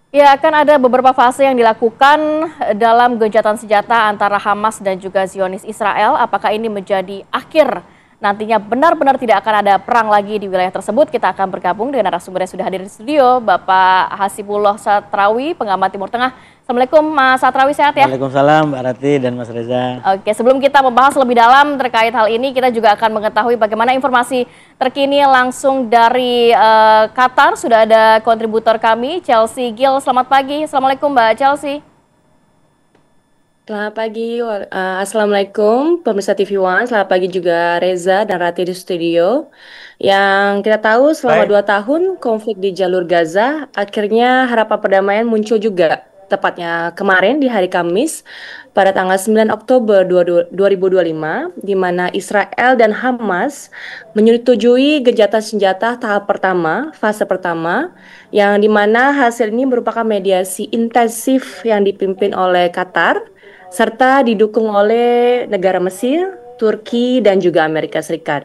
Ya, akan ada beberapa fase yang dilakukan dalam gencatan senjata antara Hamas dan juga Zionis Israel. Apakah ini menjadi akhir nantinya benar-benar tidak akan ada perang lagi di wilayah tersebut? Kita akan bergabung dengan narasumber yang sudah hadir di studio, Bapak Hasibullah Satrawi, pengamat Timur Tengah. Assalamualaikum Mas Satrawi, sehat ya? Waalaikumsalam Mbak Rati dan Mas Reza. Oke, sebelum kita membahas lebih dalam terkait hal ini, kita juga akan mengetahui bagaimana informasi terkini langsung dari Qatar. Sudah ada kontributor kami, Chelsea Gill. Selamat pagi. Assalamualaikum Mbak Chelsea. Selamat pagi, Assalamualaikum pemirsa TV One. Selamat pagi juga Reza dan Rati di studio. Yang kita tahu selama 2 tahun konflik di jalur Gaza, akhirnya harapan perdamaian muncul juga. Tepatnya kemarin di hari Kamis pada tanggal 9 Oktober 2025, di mana Israel dan Hamas menyetujui gencatan senjata tahap pertama, fase pertama, yang di mana hasil ini merupakan mediasi intensif yang dipimpin oleh Qatar, serta didukung oleh negara Mesir, Turki, dan juga Amerika Serikat.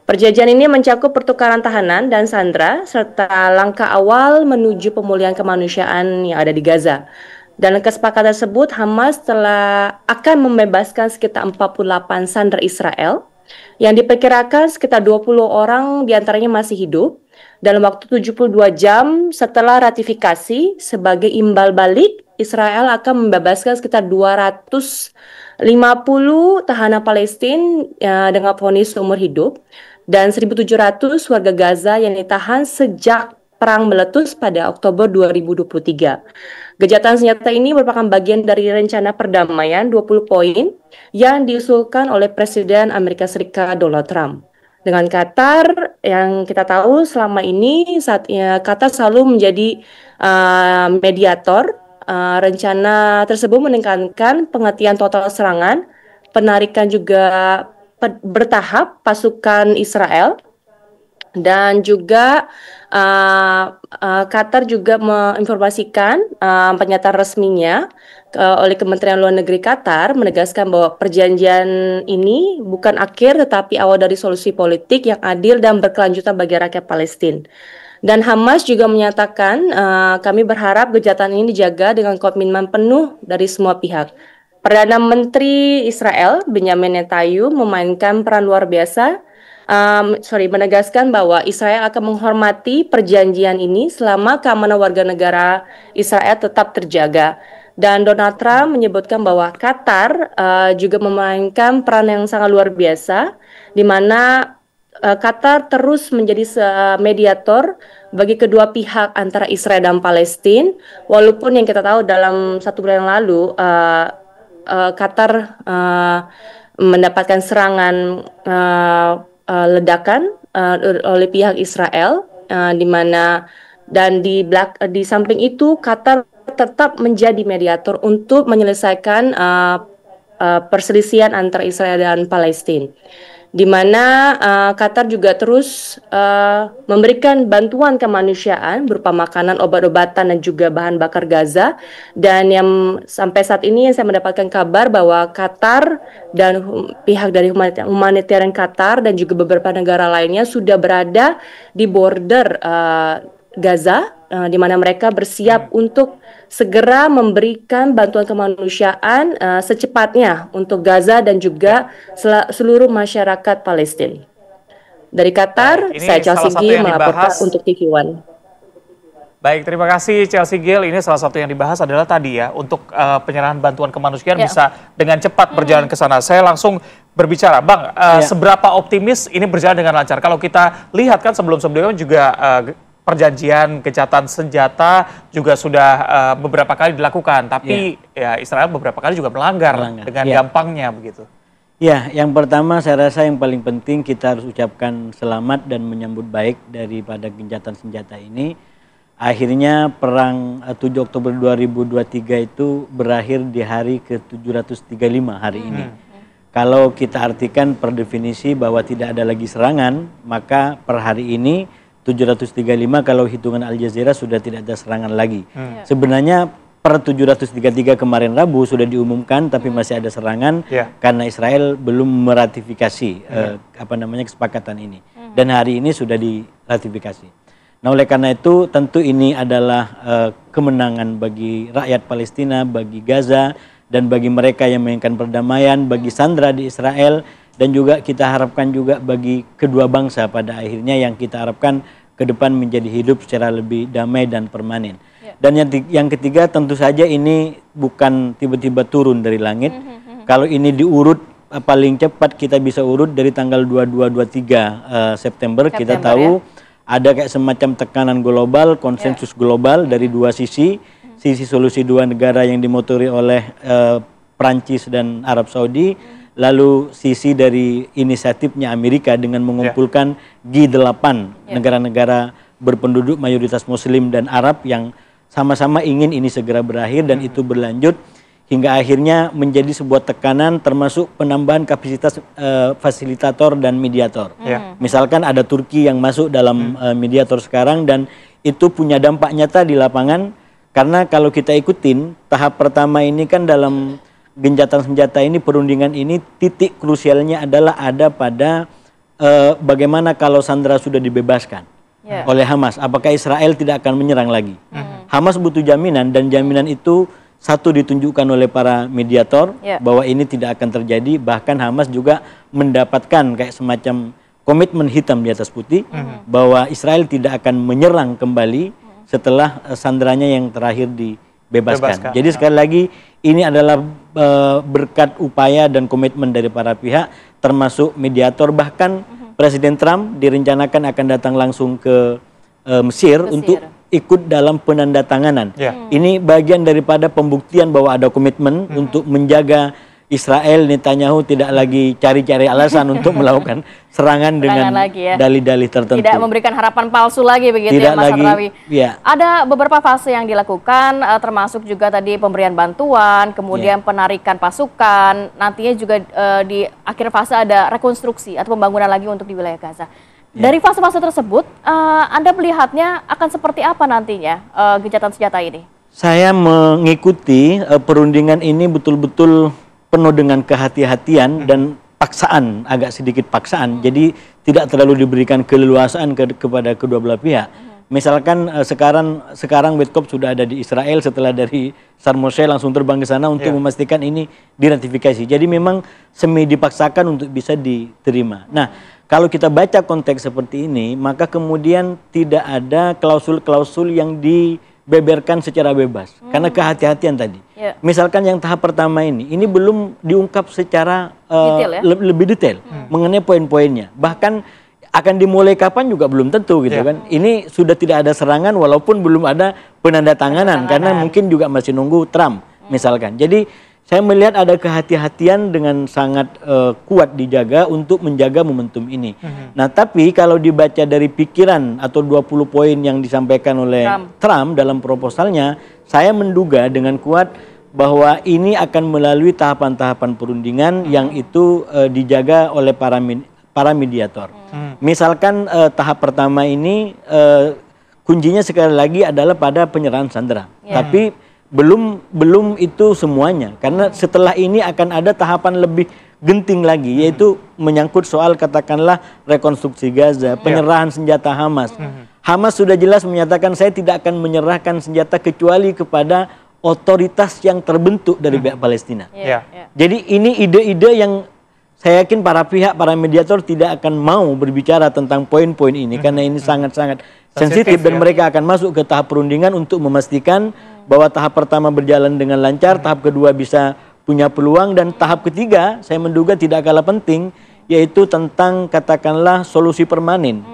Perjanjian ini mencakup pertukaran tahanan dan sandera, serta langkah awal menuju pemulihan kemanusiaan yang ada di Gaza. Dalam kesepakatan tersebut, Hamas telah akan membebaskan sekitar 48 sandera Israel, yang diperkirakan sekitar 20 orang diantaranya masih hidup, dalam waktu 72 jam setelah ratifikasi. Sebagai imbal balik, Israel akan membebaskan sekitar 250 tahanan Palestina dengan vonis seumur hidup, dan 1.700 warga Gaza yang ditahan sejak perang meletus pada Oktober 2023. Gencatan senjata ini merupakan bagian dari rencana perdamaian 20 poin yang diusulkan oleh Presiden Amerika Serikat Donald Trump. Dengan Qatar, yang kita tahu selama ini Qatar selalu menjadi mediator. Rencana tersebut menekankan penghentian total serangan, penarikan juga bertahap pasukan Israel, dan juga Qatar juga menginformasikan pernyataan resminya oleh Kementerian Luar Negeri Qatar menegaskan bahwa perjanjian ini bukan akhir tetapi awal dari solusi politik yang adil dan berkelanjutan bagi rakyat Palestina. Dan Hamas juga menyatakan kami berharap gencatan ini dijaga dengan komitmen penuh dari semua pihak. Perdana Menteri Israel Benjamin Netanyahu memainkan peran luar biasa, menegaskan bahwa Israel akan menghormati perjanjian ini selama keamanan warga negara Israel tetap terjaga. Dan Donald Trump menyebutkan bahwa Qatar juga memainkan peran yang sangat luar biasa, di mana Qatar terus menjadi mediator bagi kedua pihak antara Israel dan Palestina. Walaupun yang kita tahu dalam 1 bulan yang lalu Qatar mendapatkan serangan ledakan oleh pihak Israel, di mana dan di samping itu Qatar tetap menjadi mediator untuk menyelesaikan perselisihan antara Israel dan Palestina, di mana Qatar juga terus memberikan bantuan kemanusiaan berupa makanan, obat-obatan, dan juga bahan bakar Gaza. Dan yang sampai saat ini yang saya mendapatkan kabar bahwa Qatar dan pihak dari humanitarian Qatar dan juga beberapa negara lainnya sudah berada di border Gaza, di mana mereka bersiap untuk segera memberikan bantuan kemanusiaan secepatnya untuk Gaza dan juga seluruh masyarakat Palestina. Dari Qatar, saya Chelsea Gill melaporkan untuk TV One. Baik, terima kasih Chelsea Gill. Ini salah satu yang dibahas adalah tadi ya, untuk penyerahan bantuan kemanusiaan bisa dengan cepat berjalan ke sana. Saya langsung berbicara, Bang, seberapa optimis ini berjalan dengan lancar? Kalau kita lihat kan sebelum-sebelumnya juga perjanjian gencatan senjata juga sudah beberapa kali dilakukan, tapi ya Israel beberapa kali juga melanggar dengan gampangnya begitu. Ya, yang pertama saya rasa yang paling penting kita harus ucapkan selamat dan menyambut baik daripada gencatan senjata ini. Akhirnya perang 7 Oktober 2023 itu berakhir di hari ke-735 hari ini. Kalau kita artikan per definisi bahwa tidak ada lagi serangan, maka per hari ini 735 kalau hitungan Al Jazeera sudah tidak ada serangan lagi. Sebenarnya per 733 kemarin Rabu sudah diumumkan, tapi masih ada serangan karena Israel belum meratifikasi kesepakatan ini. Dan hari ini sudah diratifikasi. Nah, oleh karena itu tentu ini adalah kemenangan bagi rakyat Palestina, bagi Gaza, dan bagi mereka yang menginginkan perdamaian, bagi sandera di Israel, dan juga kita harapkan juga bagi kedua bangsa pada akhirnya yang kita harapkan ke depan menjadi hidup secara lebih damai dan permanen. Dan yang ketiga tentu saja ini bukan tiba-tiba turun dari langit. Kalau ini diurut paling cepat kita bisa urut dari tanggal 22-23 September. Kita tahu ada kayak semacam tekanan global, konsensus global dari dua sisi. Sisi solusi dua negara yang dimotori oleh Prancis dan Arab Saudi, lalu sisi dari inisiatifnya Amerika dengan mengumpulkan G8 negara-negara berpenduduk mayoritas Muslim dan Arab yang sama-sama ingin ini segera berakhir dan itu berlanjut hingga akhirnya menjadi sebuah tekanan termasuk penambahan kapasitas fasilitator dan mediator. Misalkan ada Turki yang masuk dalam mediator sekarang dan itu punya dampak nyata di lapangan. Karena kalau kita ikutin tahap pertama ini kan dalam gencatan senjata ini, perundingan ini titik krusialnya adalah ada pada bagaimana kalau sandera sudah dibebaskan oleh Hamas, apakah Israel tidak akan menyerang lagi. Hamas butuh jaminan dan jaminan itu satu ditunjukkan oleh para mediator bahwa ini tidak akan terjadi, bahkan Hamas juga mendapatkan kayak semacam komitmen hitam di atas putih bahwa Israel tidak akan menyerang kembali setelah sanderanya yang terakhir dibebaskan. Jadi sekali lagi ini adalah berkat upaya dan komitmen dari para pihak termasuk mediator, bahkan Presiden Trump direncanakan akan datang langsung ke Mesir untuk ikut dalam penandatanganan. Ini bagian daripada pembuktian bahwa ada komitmen untuk menjaga Israel, Netanyahu tidak lagi cari-cari alasan untuk melakukan serangan dengan dalih-dalih tertentu. Tidak memberikan harapan palsu lagi begitu tidak ya Mas Hadrawi. Ada beberapa fase yang dilakukan, termasuk juga tadi pemberian bantuan, kemudian penarikan pasukan, nantinya juga di akhir fase ada rekonstruksi atau pembangunan lagi untuk di wilayah Gaza. Dari fase-fase tersebut, Anda melihatnya akan seperti apa nantinya gencatan senjata ini? Saya mengikuti perundingan ini betul-betul penuh dengan kehati-hatian dan paksaan, agak sedikit paksaan. Jadi tidak terlalu diberikan keleluasaan kepada kedua belah pihak. Misalkan sekarang Wittkopf sudah ada di Israel, setelah dari Sharm el-Sheikh langsung terbang ke sana untuk memastikan ini diratifikasi. Jadi memang semi dipaksakan untuk bisa diterima. Nah, kalau kita baca konteks seperti ini, maka kemudian tidak ada klausul-klausul yang dibeberkan secara bebas karena kehati-hatian tadi. Misalkan yang tahap pertama ini belum diungkap secara lebih detail mengenai poin-poinnya. Bahkan akan dimulai kapan juga belum tentu gitu kan. Ini sudah tidak ada serangan walaupun belum ada penandatanganan karena mungkin juga masih nunggu Trump misalkan. Jadi saya melihat ada kehati-hatian dengan sangat kuat dijaga untuk menjaga momentum ini. Nah, tapi kalau dibaca dari pikiran atau 20 poin yang disampaikan oleh Trump dalam proposalnya, saya menduga dengan kuat bahwa ini akan melalui tahapan-tahapan perundingan yang itu dijaga oleh para mediator. Misalkan tahap pertama ini kuncinya sekali lagi adalah pada penyerahan sandera. Tapi belum itu semuanya, karena setelah ini akan ada tahapan lebih genting lagi, yaitu menyangkut soal katakanlah rekonstruksi Gaza, penyerahan senjata Hamas. Hamas sudah jelas menyatakan saya tidak akan menyerahkan senjata kecuali kepada otoritas yang terbentuk dari pihak Palestina. Jadi ini ide-ide yang saya yakin para pihak, para mediator tidak akan mau berbicara tentang poin-poin ini karena ini sangat-sangat sensitif dan mereka akan masuk ke tahap perundingan untuk memastikan bahwa tahap pertama berjalan dengan lancar, tahap kedua bisa punya peluang, dan tahap ketiga saya menduga tidak kalah penting, yaitu tentang katakanlah solusi permanen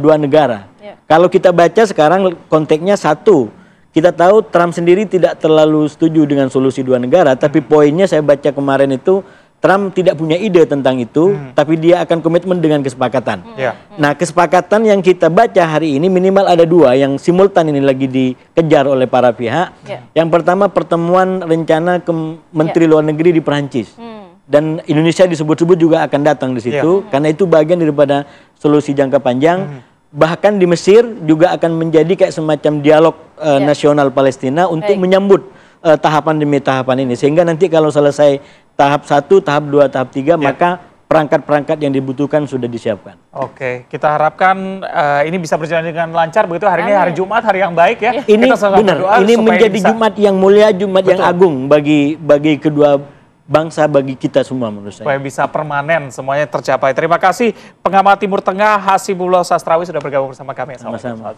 dua negara. Kalau kita baca sekarang konteksnya satu, kita tahu Trump sendiri tidak terlalu setuju dengan solusi dua negara, tapi poinnya saya baca kemarin itu Trump tidak punya ide tentang itu, tapi dia akan komitmen dengan kesepakatan. Nah, kesepakatan yang kita baca hari ini minimal ada dua yang simultan ini lagi dikejar oleh para pihak. Yang pertama pertemuan rencana Menteri Luar Negeri di Perancis. Dan Indonesia disebut-sebut juga akan datang di situ, karena itu bagian daripada solusi jangka panjang. Bahkan di Mesir juga akan menjadi kayak semacam dialog nasional Palestina untuk menyambut tahapan demi tahapan ini. Sehingga nanti kalau selesai tahap 1, tahap 2, tahap 3, maka perangkat-perangkat yang dibutuhkan sudah disiapkan. Oke, kita harapkan ini bisa berjalan dengan lancar begitu. Hari ini hari Jumat, hari yang baik ya. Ini benar, ini menjadi Jumat yang mulia, Jumat yang agung bagi kedua bangsa, bagi kita semua menurut saya. Supaya bisa permanen semuanya tercapai. Terima kasih pengamat Timur Tengah Hasibullah Sastrawi sudah bergabung bersama kami. Sama-sama.